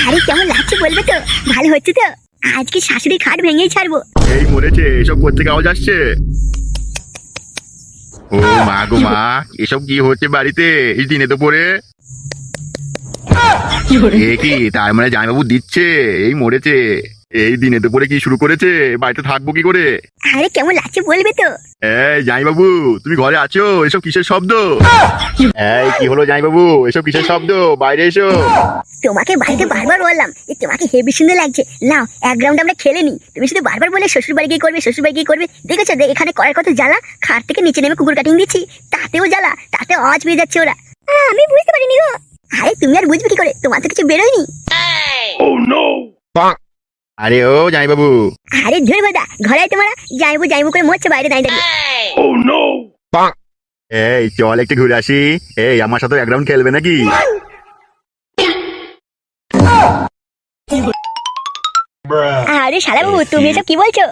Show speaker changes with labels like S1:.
S1: আরে কেমন লাগছে বলবে তো? ভালো হচ্ছে তো? আজকে শাশুড়ি খাট ভেঙেই ছাড়বো।
S2: এই মরেছে, এসব করতে আওয়াজ আসছে। ও মা গো মা, এসব কি হচ্ছে বাড়িতে এই দিনে তো পরে? এ কি তার মানে জামাইবাবু দিচ্ছে? এই মরেছে, এই দিনে তো পরে কি শুরু করেছে? বাড়িতে থাকবো কি করে?
S1: আরে কেমন লাগছে বলবে তো?
S2: এই জামাইবাবু, তুমি ঘরে আছো? এসব কিসের শব্দ? এই কি হলো জামাইবাবু, এসব কিসের শব্দ? বাইরে এসো।
S1: তোমাকে বাড়িতে বারবার বললাম যে তোমাকে হেভি সুন্দর লাগছে, নাও এক রাউন্ড আমরা খেলে নি। তুমি শুধু বারবার বলে শ্বশুর বাড়ি গিয়ে করবে, শ্বশুর বাড়ি গিয়ে করবে। দেখেছো এখানে করার কথা জ্বালা, খাট থেকে নিচে নেমে কুকুর কাটিং দিচ্ছি, তাতেও জ্বালা, তাতে আওয়াজ পেয়ে যাচ্ছে ওরা। আমি বুঝতে পারিনি গো। আরে তুমি আর বুঝবে কি করে, তোমার তো কিছু বেরোয়নি।
S2: আরে ও জামাইবাবু।
S1: আরে ধরে বাদা, ঘরে আয় তোমরা। যাইবো যাইবো করে মরছে বাইরে দাঁড়িয়ে দাঁড়িয়ে।
S2: এই চল একটু ঘুরে আসি। এই আমার সাথে এক রাউন্ড খেলবে নাকি?
S1: আরে শালা বাবু, তুমি এসব কি বলছো?